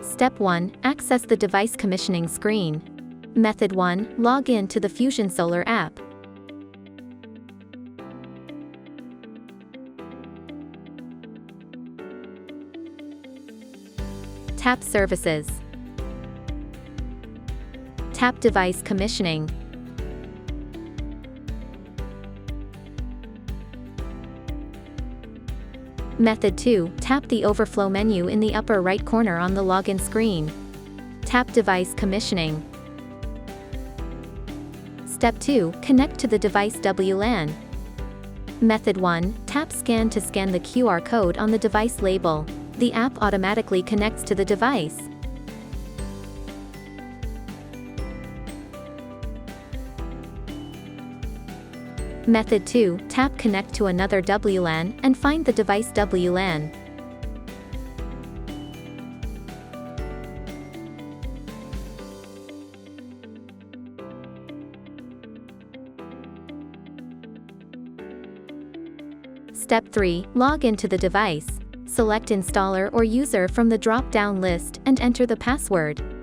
Step 1. Access the device commissioning screen. Method 1. Log in to the FusionSolar app. Tap Services. Tap Device Commissioning. Method 2. Tap the overflow menu in the upper right corner on the login screen. Tap Device Commissioning. Step 2. Connect to the device WLAN. Method 1. Tap Scan to scan the QR code on the device label. The app automatically connects to the device. Method 2. Tap Connect to another WLAN and find the device WLAN. Step 3. Log into the device. Select installer or user from the drop-down list and enter the password.